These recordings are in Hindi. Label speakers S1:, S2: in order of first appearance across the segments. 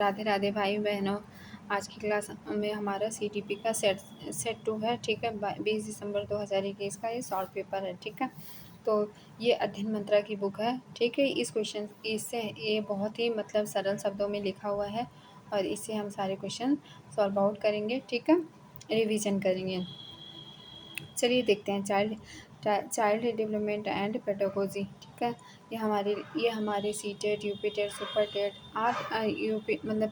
S1: राधे राधे भाई बहनों। आज की क्लास में हमारा सीटीपी का सेट 2 है। ठीक है, 20 दिसंबर 2021 का ये सॉल्व पेपर है। ठीक है, तो ये अध्ययन मंत्रा की बुक है। ठीक है, इससे ये बहुत ही मतलब सरल शब्दों में लिखा हुआ है और इससे हम सारे क्वेश्चन सॉल्व आउट करेंगे। ठीक है, रिवीजन करेंगे। चलिए देखते हैं चाइल्ड डेवलपमेंट एंड पेडागोजी। ठीक है, ये हमारे CTET, UP TET, super TET, आप यूपी मतलब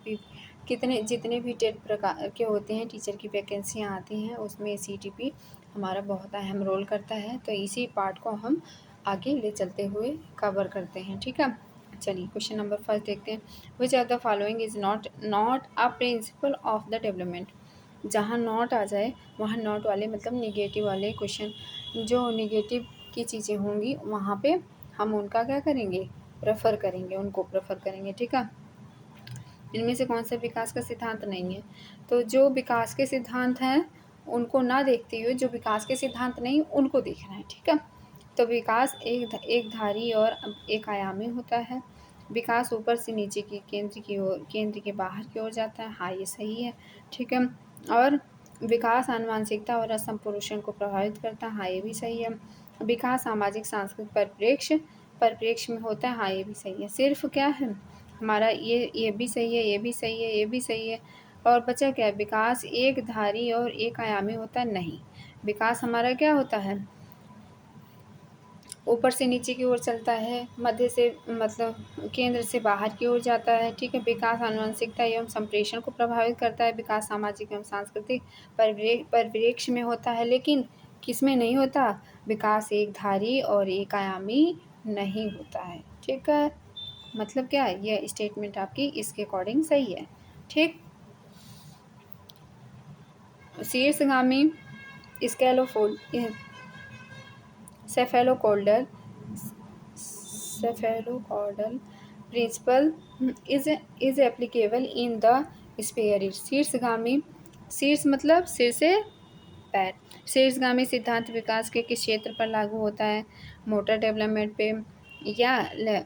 S1: जितने भी टेट प्रकार के होते हैं, टीचर की वैकेंसियाँ आती हैं, उसमें सीटीपी हमारा बहुत अहम रोल करता है। तो इसी पार्ट को हम आगे ले चलते हुए कवर करते हैं। ठीक है, चलिए क्वेश्चन नंबर फर्स्ट देखते हैं। Which are the following is not a principle of the development. जहाँ नॉट आ जाए वहाँ नॉट वाले मतलब निगेटिव वाले क्वेश्चन, जो निगेटिव की चीज़ें होंगी वहाँ पे हम उनका क्या करेंगे, प्रेफर करेंगे। ठीक है, इनमें से कौन सा विकास का सिद्धांत नहीं है? तो जो विकास के सिद्धांत हैं उनको ना देखते हुए जो विकास के सिद्धांत नहीं उनको देखना है। ठीक है, तो विकास एक धारी और एक आयामी होता है। विकास ऊपर से नीचे की केंद्र के बाहर की ओर जाता है। हाँ, ये सही है। ठीक है, और विकास आनुवंशिकता और असंपोषण को प्रभावित करता है। हाँ, ये भी सही है। विकास सामाजिक सांस्कृतिक परिप्रेक्ष्य में होता है। हाँ, ये भी सही है। सिर्फ क्या है हमारा, ये भी सही है, ये भी सही है, ये भी सही है। और बचा क्या है? विकास एक धारी और एक आयामी होता है। नहीं, विकास हमारा क्या होता है, ऊपर से नीचे की ओर चलता है, मध्य से मतलब केंद्र से बाहर की ओर जाता है। ठीक है, विकास आनुवंशिकता एवं संप्रेषण को प्रभावित करता है। विकास सामाजिक एवं सांस्कृतिक परिप्रेक्ष्य में होता है, लेकिन किसमें नहीं होता? विकास एक धारी और एक आयामी नहीं होता है। ठीक है, मतलब क्या है, यह स्टेटमेंट आपकी इसके अकॉर्डिंग सही है। ठीक, शीर्षगामी स्कैलोफोल cephalocaudal principle is applicable in the sphere. शीर्षगामी, शीर्ष मतलब सिर से पैर। शीर्षगामी सिद्धांत विकास के किस क्षेत्र पर लागू होता है? मोटर डेवलपमेंट पे, या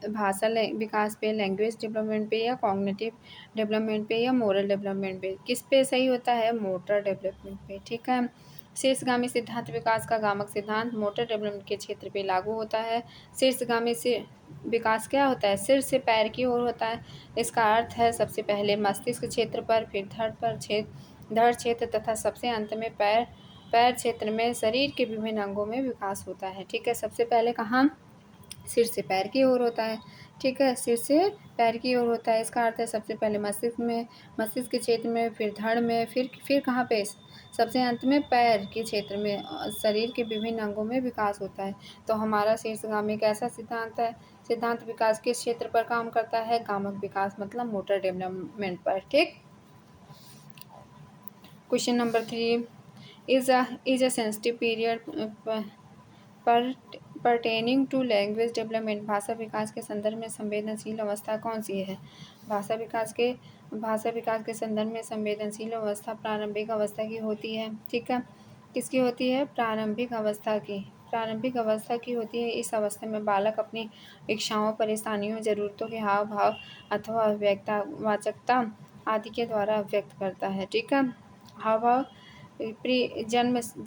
S1: भाषा विकास पे, लैंग्वेज डेवलपमेंट पे, या कॉग्निटिव डेवलपमेंट पे, या मोरल डेवलपमेंट पे? किस पे सही होता है? मोटर डेवलपमेंट पे। ठीक है, शीर्षगामी सिद्धांत विकास का गामक सिद्धांत मोटर डेवलपमेंट के क्षेत्र पे लागू होता है। शीर्षगामी से विकास क्या होता है? सिर से पैर की ओर होता है। इसका अर्थ है सबसे पहले मस्तिष्क क्षेत्र पर, फिर धड़ क्षेत्र तथा सबसे अंत में पैर क्षेत्र में शरीर के विभिन्न अंगों में विकास होता है। ठीक है, सबसे पहले कहाँ? सिर से पैर की ओर होता है। ठीक है, सिर से पैर की ओर होता है। इसका अर्थ है सबसे पहले मस्तिष्क के क्षेत्र में, फिर धड़ में, फिर कहाँ पे? सबसे अंत में पैर के क्षेत्र में शरीर के विभिन्न अंगों में विकास होता है। तो हमारा शीर्षगामी कैसा सिद्धांत है? सिद्धांत विकास किस क्षेत्र पर काम करता है? गामक विकास मतलब मोटर डेवलपमेंट पर। ठीक, question number 3 is a sensitive period pertaining to language development. भाषा विकास के संदर्भ में संवेदनशील अवस्था कौन सी है? भाषा विकास के संदर्भ में संवेदनशील अवस्था प्रारंभिक अवस्था की होती है। ठीक है, किसकी होती है? प्रारंभिक अवस्था की होती है। इस अवस्था में बालक अपनी इच्छाओं, परेशानियों, ज़रूरतों के हाव भाव अथवा वाचकता आदि के द्वारा व्यक्त करता है। ठीक है, हाव भाव जन्म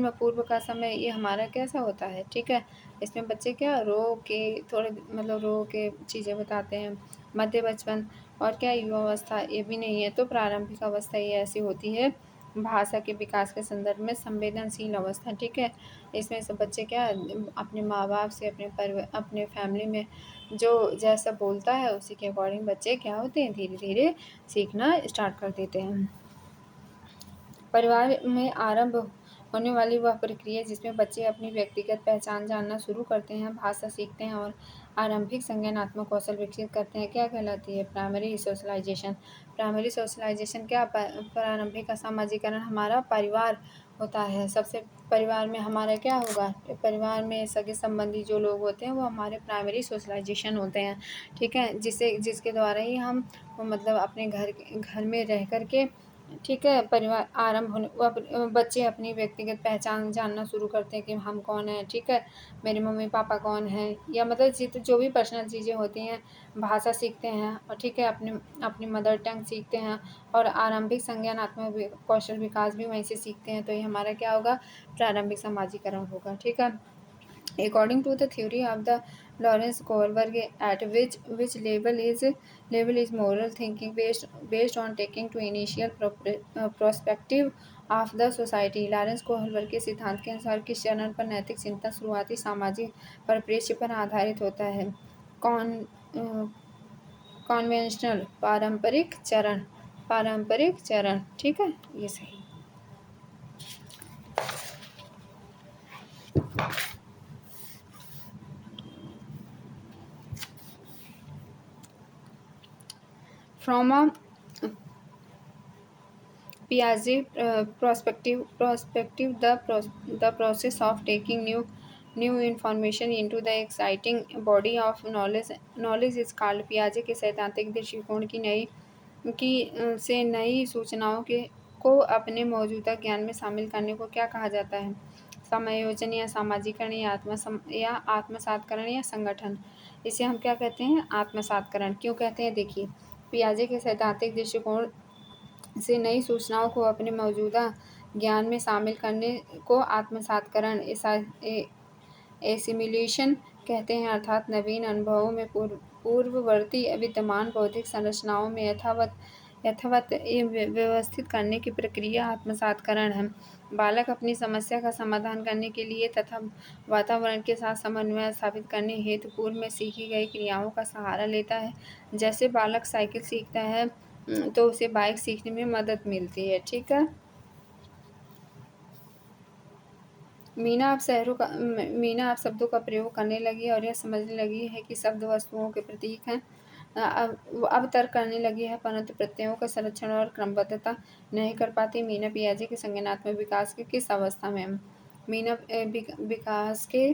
S1: पूर्व का समय ये हमारा कैसा होता है? ठीक है, इसमें बच्चे क्या रो के थोड़े मतलब रो के चीज़ें बताते हैं। मध्य बचपन और क्या युवावस्था ये भी नहीं है। तो प्रारंभिक अवस्था ये ऐसी होती है भाषा के विकास के संदर्भ में संवेदनशील अवस्था। ठीक है, इसमें सब बच्चे क्या अपने माँ बाप से, अपने फैमिली में जो जैसा बोलता है उसी के अकॉर्डिंग बच्चे क्या होते हैं, धीरे धीरे सीखना स्टार्ट कर देते हैं। परिवार में आरंभ होने वाली वह प्रक्रिया जिसमें बच्चे अपनी व्यक्तिगत पहचान जानना शुरू करते हैं, भाषा सीखते हैं और आरंभिक संज्ञानात्मक कौशल विकसित करते हैं, क्या कहलाती है? Primary socialisation. प्राइमरी सोशलाइजेशन क्या? प्रारंभिक सामाजिकरण हमारा परिवार होता है। सबसे परिवार में हमारा क्या होगा? परिवार में सगे संबंधी जो लोग होते हैं वो हमारे प्राइमरी सोशलाइजेशन होते हैं। ठीक है, जिसके द्वारा ही हम मतलब अपने घर में रह कर के ठीक है, परिवार आरंभ होने बच्चे अपनी व्यक्तिगत पहचान जानना शुरू करते हैं कि हम कौन हैं, ठीक है? मेरे मम्मी-पापा कौन हैं, या मतलब जो भी पर्सनल चीज़ें होती हैं, भाषा सीखते हैं और ठीक है, अपनी अपनी मदर टंग सीखते हैं और आरंभिक संज्ञानात्मक कौशल विकास भी वहीं से सीखते हैं, तो ये हमारा क्या होगा? प्रारंभिक समाजीकरण होगा, ठीक है? According to the theory of the Lawrence Kohlberg, at which level is moral thinking based on taking to initial perspective of the society. Lawrence Kohlberg के सिद्धांत के अनुसार किस चरण पर नैतिक चिंतन शुरुआती सामाजिक परिप्रेक्ष्य पर आधारित होता है? कौन कॉन्वेंशनल पारंपरिक चरण, ठीक है, ये सही। From a Piaget perspective, the process of taking new information into the exciting body of knowledge is called Piaget के सैद्धांतिक दृष्टिकोण से नई सूचनाओं को अपने मौजूदा ज्ञान में शामिल करने को क्या कहा जाता है? समायोजन या सामाजिकरण या आत्मसातकरण या संगठन। इसे हम क्या कहते हैं? आत्मसातकरण। क्यों कहते हैं? देखिए, पियाजे के सैद्धांतिक दृष्टिकोण से नई सूचनाओं को अपने मौजूदा ज्ञान में शामिल करने को आत्मसातकरण एसिमिलेशन कहते हैं, अर्थात नवीन अनुभवों में पूर्ववर्ती विद्यमान बौद्धिक संरचनाओं में यथावत व्यवस्थित करने की प्रक्रिया आत्मसातकरण है। बालक अपनी समस्या का समाधान करने के लिए तथा वातावरण के साथ समन्वय स्थापित करने हेतु पूर्व में सीखी गई क्रियाओं का सहारा लेता है। जैसे बालक साइकिल सीखता है तो उसे बाइक सीखने में मदद मिलती है, ठीक है। मीना अब शब्दों का प्रयोग करने लगी और यह समझने लगी है कि शब्द वस्तुओं के प्रतीक हैं। अब तर्क करने लगी है, परंतु प्रत्ययों का संरक्षण और क्रमबद्धता नहीं कर पाती। मीना पियाजे के संज्ञानात्मक विकास की किस अवस्था में है? मीना विकास के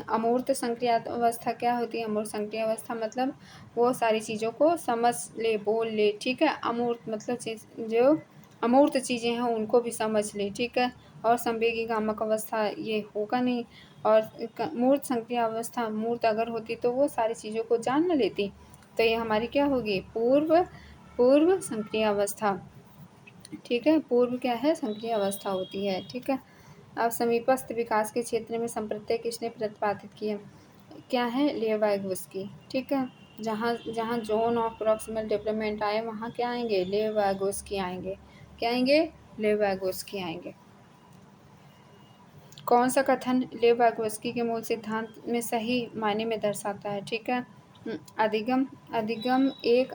S1: अमूर्त संक्रिया अवस्था क्या होती है? अमूर्त संक्रिया अवस्था मतलब वो सारी चीज़ों को समझ ले, बोल ले, ठीक है। अमूर्त मतलब जो अमूर्त चीज़ें हैं उनको भी समझ ले, ठीक है। और संवेगी कामक अवस्था ये होगा नहीं। और मूर्त संक्रिया अवस्था मूर्त अगर होती तो वो सारी चीज़ों को जान न लेती, तो ये हमारी क्या होगी? पूर्व संक्रिय अवस्था, ठीक है। पूर्व क्या है? संक्रिय अवस्था होती है, ठीक है। अब समीपस्थ विकास के क्षेत्र में संप्रत्यय किसने प्रतिपादित किया? क्या है? लेवाइगोस्की, ठीक है। जहाँ जहाँ जोन ऑफ प्रॉक्सिमल डेवलपमेंट आए वहाँ क्या आएंगे? लेवाइगोस्की आएंगे। क्या आएंगे? लेवाइगोस्की आएंगे। कौन सा कथन लेवाइगोस्की के मूल सिद्धांत में सही मायने में दर्शाता है? ठीक है। अधिगम एक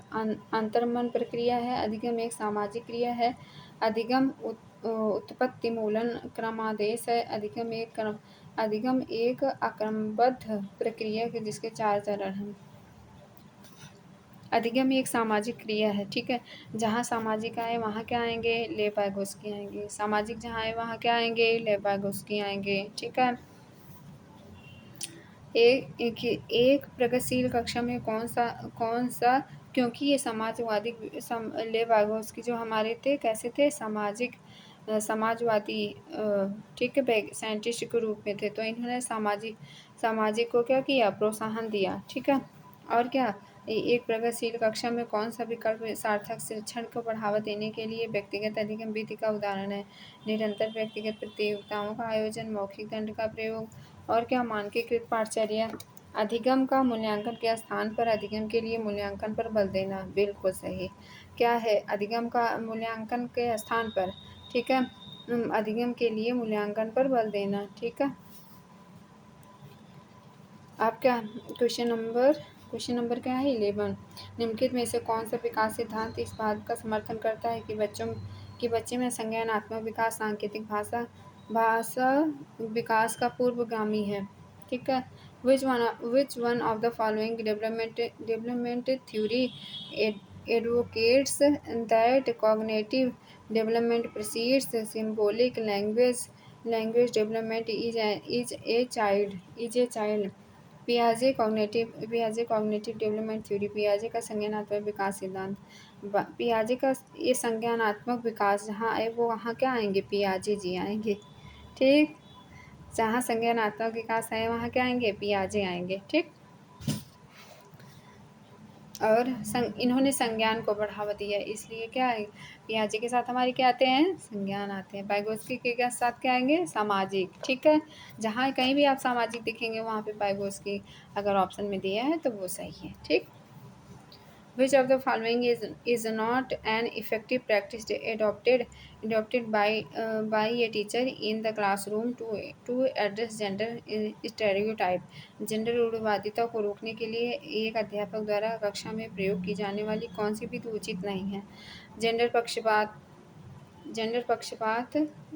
S1: अंतर्मन प्रक्रिया है। अधिगम एक सामाजिक क्रिया है। अधिगम उत्पत्ति मूलन क्रमादेश है। अधिगम एक अक्रमबद्ध प्रक्रिया है जिसके 4 चरण हैं। अधिगम एक सामाजिक क्रिया है, ठीक है। जहाँ सामाजिक आए वहाँ क्या आएंगे? लेवाइगोस्की आएंगे। सामाजिक जहाँ आए वहाँ क्या आएंगे? लेवाइगोस्की आएंगे, ठीक है। एक प्रगतिशील कक्षा में कौन सा क्योंकि ये समाजवादी लेवाइगोस्की जो हमारे थे कैसे थे? समाजवादी, ठीक है, साइंटिस्ट के रूप में थे, तो इन्होंने सामाजिक को क्या किया? प्रोत्साहन दिया, ठीक है। और क्या? एक प्रगतिशील कक्षा में कौन सा विकल्प सार्थक शिक्षण को बढ़ावा देने के लिए व्यक्तिगत अधिगम विधि का उदाहरण है? निरंतर व्यक्तिगत प्रतियोगिताओं का आयोजन, मौखिक दंड का प्रयोग, और क्या? मानकीकृत पाठचर्या। अधिगम का मूल्यांकन के स्थान पर अधिगम के लिए मूल्यांकन पर बल देना, बिल्कुल सही। क्या है? अधिगम का मूल्यांकन के स्थान पर, ठीक है, अधिगम के लिए मूल्यांकन पर बल देना, ठीक है। अब क्या क्वेश्चन नंबर क्या है? 11। निम्नलिखित में से कौन सा विकास सिद्धांत इस बात का समर्थन करता है कि बच्चे में संज्ञानात्मक विकास सांकेतिक भाषा विकास का पूर्वगामी है, ठीक है। Which one of the following development theory advocates that cognitive development precedes symbolic language development is a child? पियाजे कॉग्निटिव डेवलपमेंट थ्योरी। पियाजे का संज्ञानात्मक विकास सिद्धांत। पियाजे का ये संज्ञानात्मक विकास जहाँ आए वो वहाँ क्या आएंगे, पियाजे जी आएंगे। ठीक, जहाँ संज्ञानात्मक विकास आए वहाँ क्या आएंगे, पियाजे आएंगे। ठीक, और इन्होंने संज्ञान को बढ़ावा दिया, इसलिए क्या है, पियाजे के साथ हमारे क्या आते हैं, संज्ञान आते हैं। वाइगोत्स्की के साथ क्या आएंगे, सामाजिक। ठीक है, जहाँ कहीं भी आप सामाजिक दिखेंगे वहाँ पे वाइगोत्स्की अगर ऑप्शन में दिया है तो वो सही है। ठीक, which of the following is not an effective practice adopted by a teacher in the classroom to address gender stereotype। Gender रूढ़िवादिता को रोकने के लिए एक अध्यापक द्वारा कक्षा में प्रयोग की जाने वाली कौन सी विधि उचित नहीं है। जेंडर पक्षपात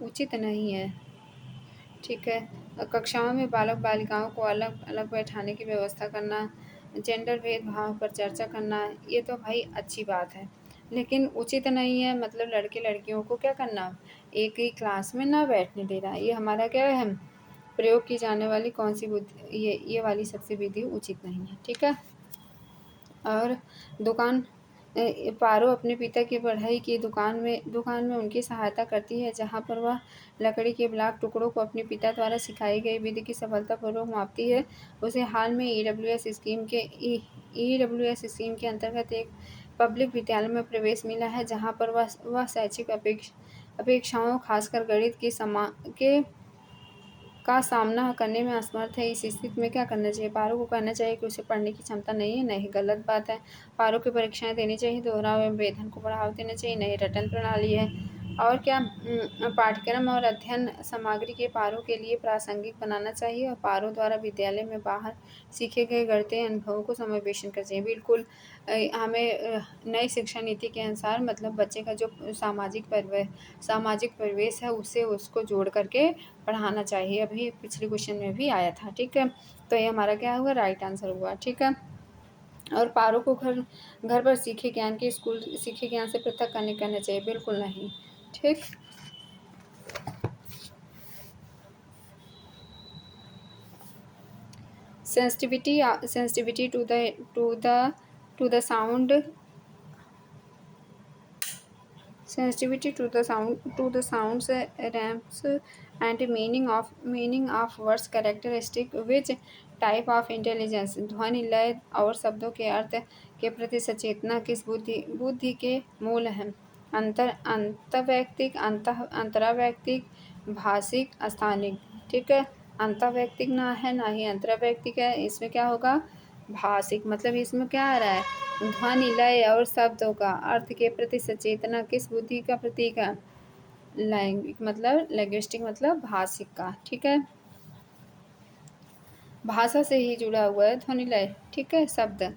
S1: उचित नहीं है। ठीक है, कक्षाओं में बालक बालिकाओं को अलग अलग बैठाने की व्यवस्था करना, जेंडर भेदभाव पर चर्चा करना, ये तो भाई अच्छी बात है, लेकिन उचित नहीं है। मतलब लड़के लड़कियों को क्या करना, एक ही क्लास में ना बैठने देना, ये हमारा क्या है, प्रयोग की जाने वाली कौन सी बुद्धि, ये वाली सबसे विधि उचित नहीं है। ठीक है, और दुकान पारो अपने पिता की पढ़ाई की दुकान में उनकी सहायता करती है, जहाँ पर वह लकड़ी के ब्लॉक टुकड़ों को अपने पिता द्वारा सिखाई गई विधि की सफलतापूर्वक मापती है। उसे हाल में ईडब्ल्यूएस स्कीम के अंतर्गत एक पब्लिक विद्यालय में प्रवेश मिला है, जहाँ पर वह शैक्षिक अपेक्षाओं खासकर गणित के का सामना करने में असमर्थ है। इस स्थिति में क्या करना चाहिए, पारो को कहना चाहिए कि उसे पढ़ने की क्षमता नहीं है, नहीं, गलत बात है। पारो की परीक्षाएं देनी चाहिए, दोहराव एवं वेतन को बढ़ावा देना चाहिए, नहीं, रटन प्रणाली है। और क्या, पाठ्यक्रम और अध्ययन सामग्री के पारो के लिए प्रासंगिक बनाना चाहिए, और पारो द्वारा विद्यालय में बाहर सीखे गए गढ़ते अनुभवों को समावेशन करना चाहिए। बिल्कुल, हमें नई शिक्षा नीति के अनुसार मतलब बच्चे का जो सामाजिक परिवेश है उससे उसको जोड़ करके पढ़ाना चाहिए। अभी पिछले क्वेश्चन में भी आया था। ठीक है, तो ये हमारा क्या हुआ, राइट आंसर हुआ। ठीक है, और पारो को घर पर सीखे ज्ञान के स्कूल सीखे ज्ञान से पृथक करना चाहिए, बिल्कुल नहीं। ठीक, sensitivity to the sound sensitivity to the sounds ramps and meaning of words characteristic which type of intelligence। ध्वनि लय और शब्दों के अर्थ के प्रति सचेतना किस बुद्धि के मूल हैं। अंतर्वैयक्तिक, अंतरावैयक्तिक, भाषिक, स्थानिक। ठीक है, अंतर्वैयक्तिक ना है ना ही अंतरावैयक्तिक है, इसमें क्या होगा, भाषिक। मतलब इसमें क्या आ रहा है, ध्वनि लय और शब्दों का अर्थ के प्रति सचेतना किस बुद्धि का प्रतीक है, लैंग्विस्टिक मतलब भाषिक का। ठीक है, भाषा से ही जुड़ा हुआ है ध्वनि लय। ठीक है, शब्द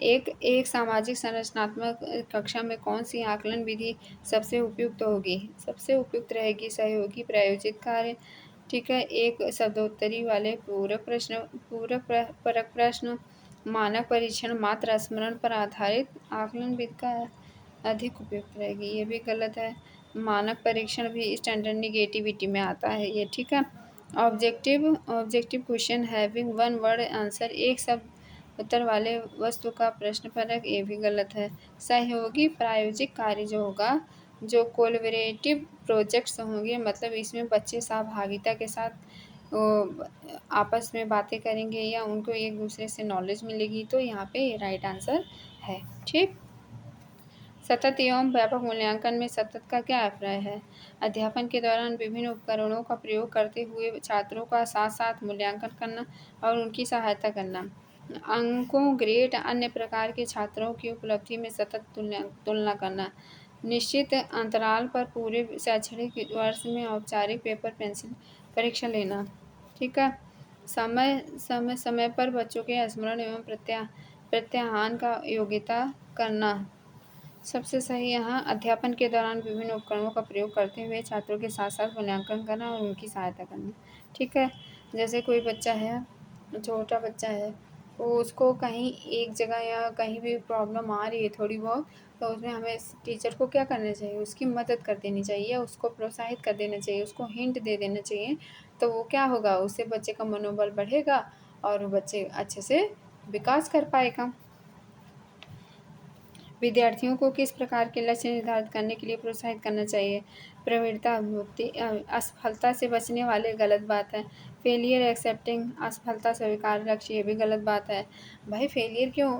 S1: एक सामाजिक संरचनात्मक कक्षा में कौन सी आकलन विधि सबसे उपयुक्त होगी, सबसे उपयुक्त रहेगी सहयोगी प्रायोजित कार्य। ठीक है, एक शब्दोत्तरी वाले परक प्रश्न, मानक परीक्षण, मात्र स्मरण पर आधारित आकलन विधि का अधिक उपयुक्त रहेगी, ये भी गलत है। मानक परीक्षण भी स्टैंडर्ड निगेटिविटी में आता है ये। ठीक है, objective question having one word answer, एक शब्द उत्तर वाले वस्तु का प्रश्न परक, ये भी गलत है। सहयोगी प्रायोजिक कार्य जो होगा, जो कोलैबोरेटिव प्रोजेक्ट्स होंगे, मतलब इसमें बच्चे सहभागिता के साथ आपस में बातें करेंगे या उनको एक दूसरे से नॉलेज मिलेगी, तो यहाँ पे ये राइट आंसर है। ठीक, सतत एवं व्यापक मूल्यांकन में सतत का क्या अभिप्राय है, अध्यापन के दौरान विभिन्न उपकरणों का प्रयोग करते हुए छात्रों का साथ साथ मूल्यांकन करना और उनकी सहायता करना, अंकों, ग्रेड, अन्य प्रकार के छात्रों की उपलब्धि में सतत तुलना करना, निश्चित अंतराल पर पूरे शैक्षणिक वर्ष में औपचारिक पेपर पेंसिल परीक्षा लेना। ठीक है, समय पर बच्चों के स्मरण एवं प्रत्याहान का योग्यता करना। सबसे सही यहाँ अध्यापन के दौरान विभिन्न उपकरणों का प्रयोग करते हुए छात्रों के साथ साथ मूल्यांकन करना और उनकी सहायता करना। ठीक है, जैसे कोई बच्चा है, छोटा बच्चा है, तो उसको कहीं एक जगह या कहीं भी प्रॉब्लम आ रही है थोड़ी बहुत, तो उसमें हमें टीचर को क्या करना चाहिए, उसकी मदद कर देनी चाहिए, उसको प्रोत्साहित कर देना चाहिए, उसको हिंट दे देना चाहिए। तो वो क्या होगा, उससे बच्चे का मनोबल बढ़ेगा और वो बच्चे अच्छे से विकास कर पाएगा। विद्यार्थियों को किस प्रकार के लक्ष्य निर्धारित करने के लिए प्रोत्साहित करना चाहिए? प्रवीणता अभिव्यक्ति असफलता से बचने वाले गलत बात है। फेलियर एक्सेप्टिंग असफलता स्वीकार लक्ष्य, ये भी गलत बात है। भाई फेलियर क्यों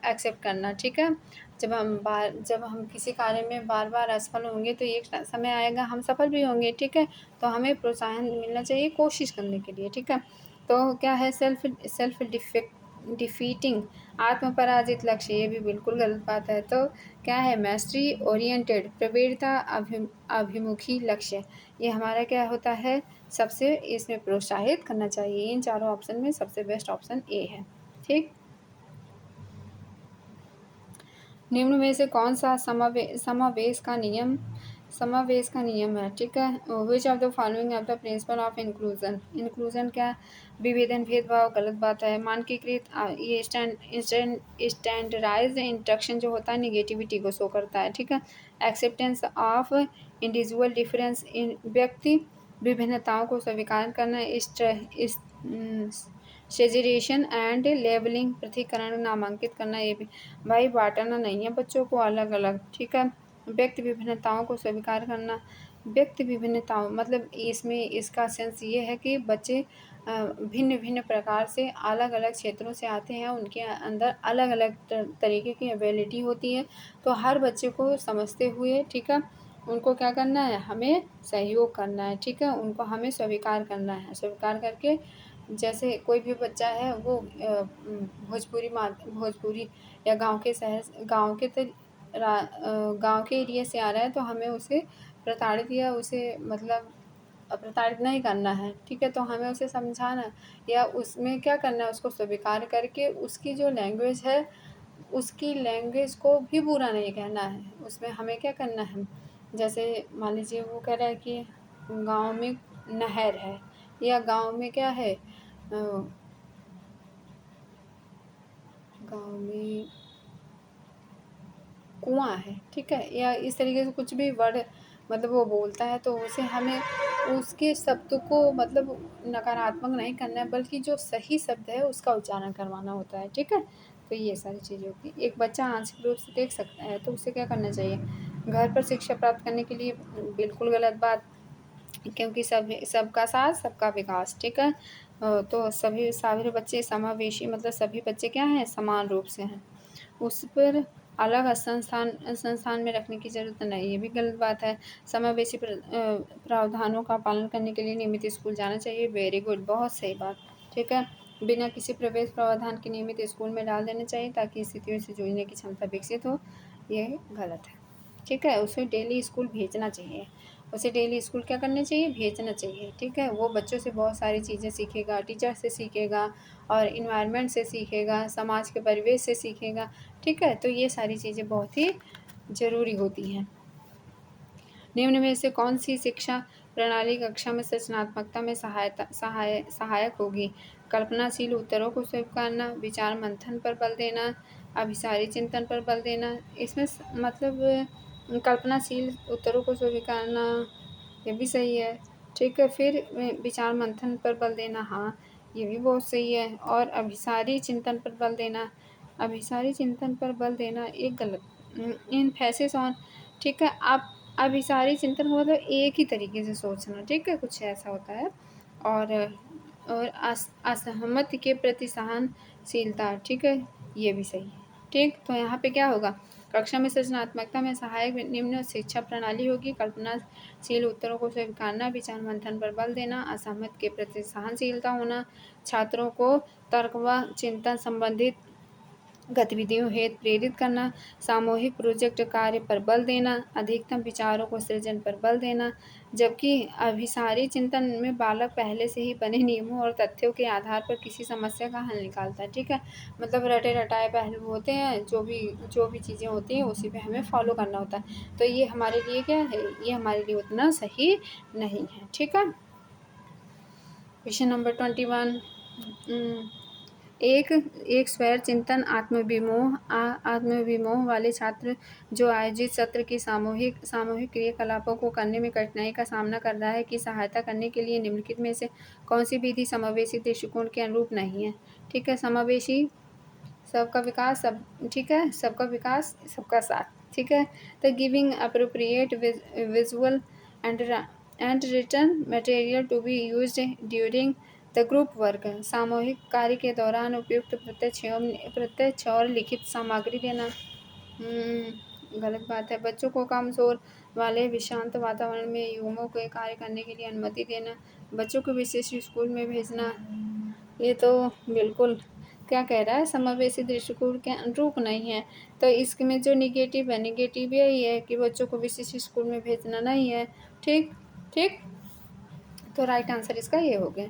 S1: एक्सेप्ट करना, ठीक है? जब हम किसी कार्य में बार-बार असफल होंगे तो एक समय आएगा हम सफल भी होंगे, ठीक है? तो हमें प्रोत्साहन मिलना चाहिए कोशिश करने के लिए, ठीक है? तो क्या है सेल्फ डिफीटिंग आत्म-पराजित लक्ष्य, ये भी बिल्कुल गलत बात है। तो क्या है मैस्टरी ओरिएंटेड प्रवीणता अभिमुखी लक्ष्य, ये हमारा क्या होता है सबसे इसमें प्रोत्साहित करना चाहिए। इन चारों ऑप्शन में सबसे बेस्ट ऑप्शन ए है, ठीक? निम्न में से कौन सा समावेश का नियम है, ठीक है? Which of the following of the principle of inclusion, inclusion क्या? विभेदन भेदभाव, गलत बात है। मानकीकृत ये स्टैंडर्डाइज्ड इंस्ट्रक्शन जो होता है निगेटिविटी को शो करता है, ठीक है? एक्सेप्टेंस ऑफ इंडिविजुअल डिफरेंस, इन व्यक्ति विभिन्नताओं को स्वीकार करना। सेजरेशन एंड लेबलिंग पृथक्करण नामांकित करना, ये भी भाई बांटना नहीं है बच्चों को अलग अलग, ठीक है? व्यक्ति विभिन्नताओं को स्वीकार करना, व्यक्ति विभिन्नताओं मतलब इसमें इसका सेंस ये है कि बच्चे भिन्न भिन्न प्रकार से अलग अलग क्षेत्रों से आते हैं, उनके अंदर अलग अलग तरीके की एबिलिटी होती है। तो हर बच्चे को समझते हुए, ठीक है, उनको क्या करना है, हमें सहयोग करना है, ठीक है? उनको हमें स्वीकार करना है, स्वीकार करके जैसे कोई भी बच्चा है वो भोजपुरी या गांव के एरिया से आ रहा है तो हमें उसे प्रताड़ित या उसे मतलब प्रताड़ित नहीं करना है, ठीक है? तो हमें उसे समझाना या उसमें क्या करना है, उसको स्वीकार करके उसकी जो लैंग्वेज है उसकी लैंग्वेज को भी बुरा नहीं कहना है। उसमें हमें क्या करना है, जैसे मान लीजिए वो कह रहा है कि गांव में नहर है या गांव में क्या है, गांव में कुआं है, ठीक है? या इस तरीके से कुछ भी वर्ड मतलब वो बोलता है तो उसे हमें उसके शब्द को मतलब नकारात्मक नहीं करना है बल्कि जो सही शब्द है उसका उच्चारण करवाना होता है, ठीक है? तो ये सारी चीज़ें होती हैं। एक बच्चा आंशिक रूप से देख सकता है तो उसे क्या करना चाहिए? घर पर शिक्षा प्राप्त करने के लिए बिल्कुल गलत बात, क्योंकि सबका साथ सबका विकास, ठीक है? तो सभी सारे बच्चे समावेशी मतलब सभी बच्चे क्या हैं, समान रूप से हैं। उस पर अलग संस्थान में रखने की ज़रूरत नहीं, ये भी गलत बात है। समावेशी प्रावधानों का पालन करने के लिए नियमित स्कूल जाना चाहिए, वेरी गुड, बहुत सही बात, ठीक है? बिना किसी प्रवेश प्रावधान के नियमित स्कूल में डाल देना चाहिए ताकि स्थितियों से जूझने की क्षमता विकसित हो, ये गलत है, ठीक है? उसे डेली स्कूल भेजना चाहिए, उसे डेली स्कूल क्या करना चाहिए, भेजना चाहिए, ठीक है? वो बच्चों से बहुत सारी चीज़ें सीखेगा, टीचर से सीखेगा और इन्वायरमेंट से सीखेगा, समाज के परिवेश से सीखेगा, ठीक है? तो ये सारी चीज़ें बहुत ही ज़रूरी होती हैं। निम्न में से कौन सी शिक्षा प्रणाली कक्षा में सृजनात्मकता में सहायक होगी? कल्पनाशील उत्तरों को स्वीकारना, विचार मंथन पर बल देना, अभिसारी चिंतन पर बल देना। इसमें मतलब कल्पनाशील उत्तरों को स्वीकारना ये भी सही है, ठीक है? फिर विचार मंथन पर बल देना, हाँ, ये भी बहुत सही है। और अभिसारी चिंतन पर बल देना, अभिसारी चिंतन पर बल देना एक गलत इन फैसेस ऑन, ठीक है? आप अभिसारी चिंतन का मतलब एक ही तरीके से सोचना, ठीक है? कुछ ऐसा होता है। और असहमत के प्रति सहनशीलता, ठीक है? ये भी सही है, ठीक? तो यहाँ पे क्या होगा, कक्षा में सृजनात्मकता में सहायक निम्न शिक्षा प्रणाली होगी: कल्पनाशील उत्तरों को स्वीकारना, विचार मंथन पर बल देना, असहमत के प्रति सहनशीलता होना, छात्रों को तर्क व चिंतन संबंधित गतिविधियों हेतु प्रेरित करना, सामूहिक प्रोजेक्ट कार्य पर बल देना, अधिकतम विचारों को सृजन पर बल देना। जबकि अभिसारी चिंतन में बालक पहले से ही बने नियमों और तथ्यों के आधार पर किसी समस्या का हल निकालता है, ठीक है? मतलब रटे रटाए पहलू होते हैं, जो भी चीज़ें होती हैं उसी पे हमें फॉलो करना होता है। तो ये हमारे लिए क्या है, ये हमारे लिए उतना सही नहीं है, ठीक है? क्वेश्चन नंबर 21, एक स्वर चिंतन आत्मविमोह वाले छात्र जो आयोजित सत्र की सामूहिक क्रियाकलापों को करने में कठिनाई का सामना कर रहा है की सहायता करने के लिए निम्नलिखित में से कौन सी विधि समावेशी दृष्टिकोण के अनुरूप नहीं है? ठीक है, सबका विकास सब ठीक है, सबका विकास सबका साथ, ठीक है। तो giving appropriate visual and and return material to be used during the group work, सामूहिक कार्य के दौरान उपयुक्त प्रत्यक्ष और लिखित सामग्री देना। गलत बात है। बच्चों को कम शोर वाले विशांत वातावरण में युग्मों के कार्य करने के लिए अनुमति देना। बच्चों को विशेष स्कूल में भेजना, ये तो बिल्कुल क्या कह रहा है, समावेशी दृष्टिकोण के अनुरूप नहीं है। तो इसमें जो नेगेटिव यही है कि बच्चों को विशेष स्कूल में भेजना नहीं है। ठीक ठीक, तो राइट आंसर इसका ये हो गया।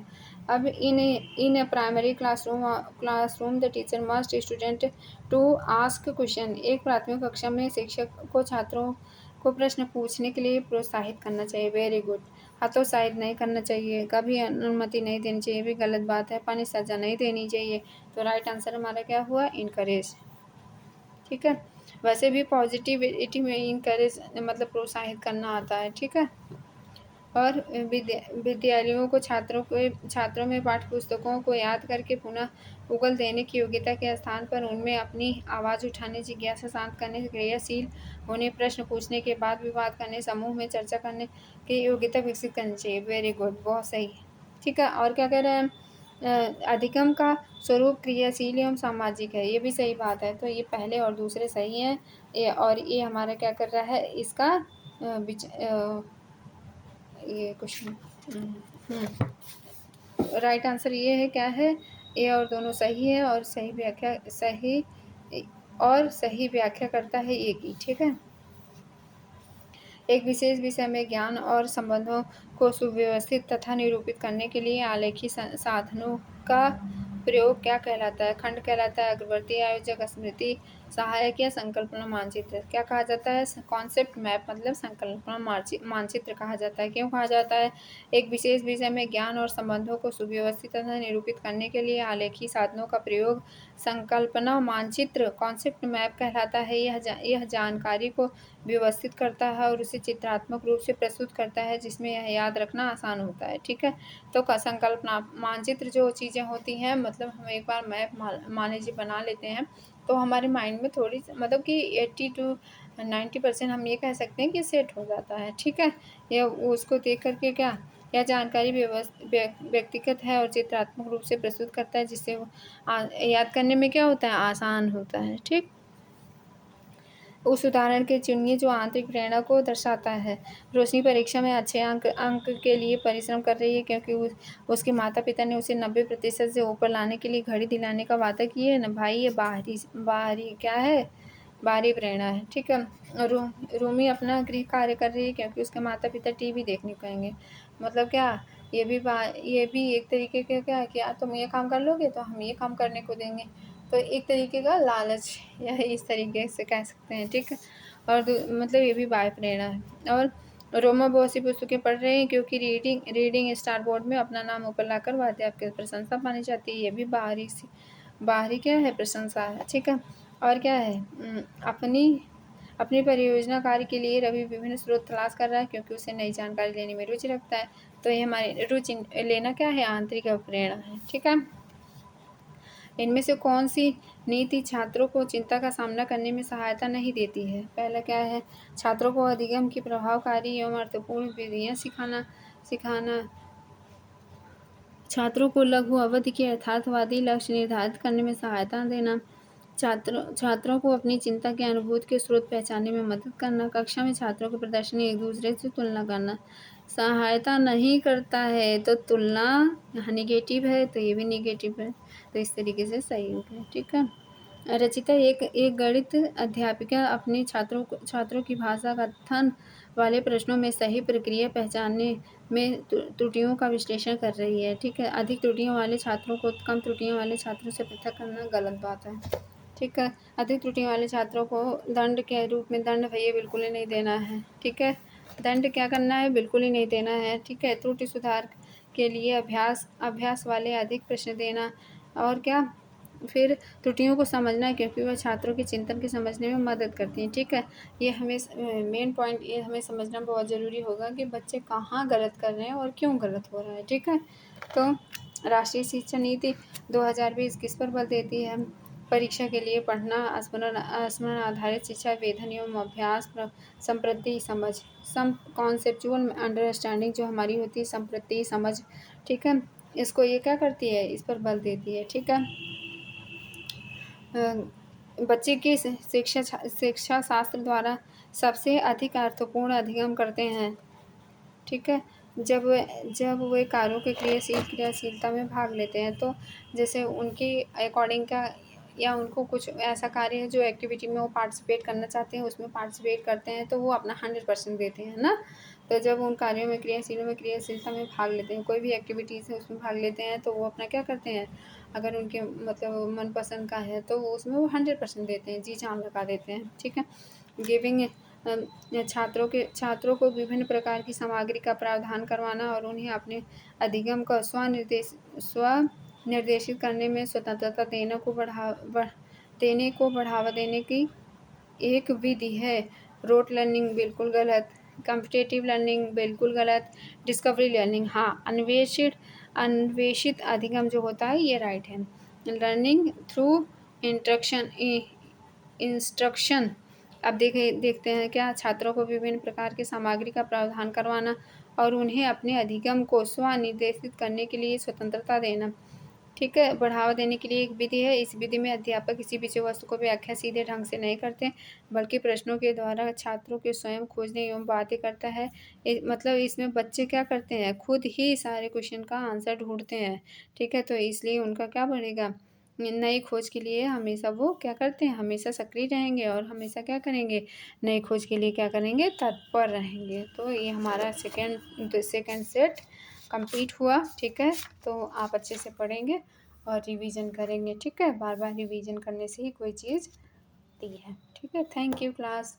S1: अब in primary classroom the teacher must student to ask question, एक प्राथमिक कक्षा में शिक्षक को छात्रों को प्रश्न पूछने के लिए प्रोत्साहित करना चाहिए। Very good. हतोत्साहित नहीं करना चाहिए, कभी अनुमति नहीं देनी चाहिए, भी गलत बात है। पानी सजा नहीं देनी चाहिए। तो राइट आंसर हमारा क्या हुआ, इनकरेज। ठीक है, वैसे भी पॉजिटिविटी में इनकरेज मतलब प्रोत्साहित करना आता है। ठीक है, और विद्यालयों को छात्रों में पाठ्य पुस्तकों को याद करके पुनः उगल देने की योग्यता के स्थान पर उनमें अपनी आवाज़ उठाने, जिज्ञासा शांत करने, क्रियाशील होने, प्रश्न पूछने के बाद विवाद करने, समूह में चर्चा करने की योग्यता विकसित करनी चाहिए। वेरी गुड, बहुत सही। ठीक है, और क्या कह रहे हैं, अधिगम का स्वरूप क्रियाशील एवं सामाजिक है, ये भी सही बात है। तो ये पहले और दूसरे सही हैं। और ये हमारा क्या कर रहा है, इसका ये क्वेश्चन राइट आंसर ये है, क्या है, ए और दोनों सही है, और सही व्याख्या करता है एक ही। ठीक है, एक विशेष विषय में ज्ञान और संबंधों को सुव्यवस्थित तथा निरूपित करने के लिए आलेखी साधनों का प्रयोग क्या कहलाता है, खंड कहलाता है, अग्रवर्ती, आयोजक, स्मृति, सहायक या संकल्पना मानचित्र क्या कहा जाता है, कॉन्सेप्ट मैप मतलब संकल्पना मानचित्र कहा जाता है। क्यों कहा जाता है, एक विशेष विषय में ज्ञान और संबंधों को सुव्यवस्थित तथा निरूपित करने के लिए आलेखी साधनों का प्रयोग संकल्पना मानचित्र कॉन्सेप्ट मैप कहलाता है। यह जानकारी को व्यवस्थित करता है और उसे चित्रात्मक रूप से प्रस्तुत करता है, जिसमें यह याद रखना आसान होता है। ठीक है, तो संकल्पना मानचित्र जो चीज़ें होती हैं, मतलब हम एक बार मैप मान लीजिए बना लेते हैं, तो हमारे माइंड में थोड़ी मतलब कि 80 to 90% हम ये कह सकते हैं कि सेट हो जाता है। ठीक है, यह उसको देख करके क्या, यह जानकारी व्यक्तिगत है और चित्रात्मक रूप से प्रस्तुत करता है, जिससे वो याद करने में क्या होता है, आसान होता है। ठीक, उस उदाहरण के चुनिए जो आंतरिक प्रेरणा को दर्शाता है। रोशनी परीक्षा में अच्छे अंक के लिए परिश्रम कर रही है, क्योंकि उसके माता पिता ने उसे 90% से ऊपर लाने के लिए घड़ी दिलाने का वादा किया है ना भाई। ये बाहरी क्या है, बाहरी प्रेरणा है। ठीक है, रूमी अपना गृह कार्य कर रही है, क्योंकि उसके माता पिता टीवी देखने कहेंगे। मतलब क्या, ये भी एक तरीके का क्या है कि तुम ये काम कर लोगे तो हम ये काम करने को देंगे, तो एक तरीके का लालच या इस तरीके से कह सकते हैं। ठीक है, और मतलब ये भी बाह्य प्रेरणा है। और रोमा बहुत सी पुस्तकें पढ़ रहे हैं, क्योंकि रीडिंग स्टार बोर्ड में अपना नाम ऊपर लाकर वह आपके प्रशंसा पानी चाहती है। ये भी बाहरी क्या है, प्रशंसा है। ठीक है, और क्या है, अपनी परियोजना कार्य के लिए रवि विभिन्न स्रोत तलाश कर रहा है, क्योंकि उसे नई जानकारी लेने में रुचि रखता है। तो ये हमारी रुचि लेना क्या है, आंतरिक प्रेरणा है। ठीक है, इनमें से कौन सी नीति छात्रों को चिंता का सामना करने में सहायता नहीं देती है। पहला क्या है, छात्रों को अधिगम की प्रभावकारी एवं अर्थपूर्ण विधियाँ सिखाना, छात्रों को लघु अवधि के यथार्थवादी लक्ष्य निर्धारित करने में सहायता देना, छात्रों को अपनी चिंता के अनुभूति के स्रोत पहचानने में मदद करना, कक्षा में छात्रों के प्रदर्शन एक दूसरे से तुलना करना। सहायता नहीं करता है तो तुलना नेगेटिव है, तो ये भी नेगेटिव है, तो इस तरीके से सही हो गया। ठीक है, रचिता एक गणित अध्यापिका अपने छात्रों की भाषा कथन वाले प्रश्नों में सही प्रक्रिया पहचानने में त्रुटियों का विश्लेषण कर रही है। ठीक है, अधिक त्रुटियों वाले छात्रों को कम त्रुटियों वाले छात्रों से पृथक करना गलत बात है। ठीक है, अधिक त्रुटियों वाले छात्रों को दंड के रूप में दंड भैया बिल्कुल ही नहीं देना है। ठीक है, दंड क्या करना है, बिल्कुल ही नहीं देना है। ठीक है, त्रुटि सुधार के लिए अभ्यास वाले अधिक प्रश्न देना, और क्या, फिर त्रुटियों को समझना, क्योंकि वह छात्रों के चिंतन के समझने में मदद करती हैं। ठीक है, ये हमें मेन पॉइंट ये हमें समझना बहुत ज़रूरी होगा कि बच्चे कहाँ गलत कर रहे हैं और क्यों गलत हो रहा है। ठीक है, तो राष्ट्रीय शिक्षा नीति 2020 किस पर बल देती है, परीक्षा के लिए पढ़ना, स्मरण आधारित शिक्षा, वेधन एवं अभ्यास, संप्रति समझ, सम कॉन्सेप्चुअल अंडरस्टैंडिंग जो हमारी होती है, संप्रति समझ, ठीक है। इसको ये क्या करती है, इस पर बल देती है, ठीक है। बच्चे की शिक्षा शास्त्र द्वारा सबसे अधिक अर्थपूर्ण अधिगम करते हैं, ठीक है। जब वे कार्यों के क्रियाशीलता में भाग लेते हैं, तो जैसे उनकी अकॉर्डिंग का या उनको कुछ ऐसा कार्य है जो एक्टिविटी में वो पार्टिसिपेट करना चाहते हैं, उसमें पार्टिसिपेट करते हैं, तो वो अपना 100% देते हैं ना। तो जब उन कार्यों में क्रियाशीलता में भाग लेते हैं, कोई भी एक्टिविटीज़ है उसमें भाग लेते हैं, तो वो अपना क्या करते हैं, अगर उनके मतलब मनपसंद का है तो वो उसमें वो 100% देते हैं, जी जान लगा देते हैं, ठीक है। गिविंग छात्रों को विभिन्न प्रकार की सामग्री का प्रावधान करवाना और उन्हें अपने अधिगम का स्वनिर्देशित करने में स्वतंत्रता देने को बढ़ावा देने की एक विधि है। रोट लर्निंग बिल्कुल गलत, कॉम्पिटिटिव लर्निंग बिल्कुल गलत, डिस्कवरी लर्निंग हाँ, अन्वेषित अधिगम जो होता है ये राइट है। Learning through instruction. अब देखते हैं क्या, छात्रों को विभिन्न प्रकार की सामग्री का प्रावधान करवाना और उन्हें अपने अधिगम को स्वनिर्देशित करने के लिए स्वतंत्रता देना, ठीक है। बढ़ावा देने के लिए एक विधि है। इस विधि में अध्यापक किसी विषय वस्तु को व्याख्या सीधे ढंग से नहीं करते, बल्कि प्रश्नों के द्वारा छात्रों के स्वयं खोजने एवं बातें करता है। मतलब इसमें बच्चे क्या करते हैं, खुद ही सारे क्वेश्चन का आंसर ढूंढते हैं, ठीक है। तो इसलिए उनका क्या बढ़ेगा, नई खोज के लिए हमेशा वो क्या करते हैं, हमेशा सक्रिय रहेंगे और हमेशा क्या करेंगे, नई खोज के लिए क्या करेंगे, तत्पर रहेंगे। तो ये हमारा सेकेंड सेट कंप्लीट हुआ, ठीक है। तो आप अच्छे से पढ़ेंगे और रिवीजन करेंगे, ठीक है। बार बार रिवीजन करने से ही कोई चीज़ आती है, ठीक है। Thank you class.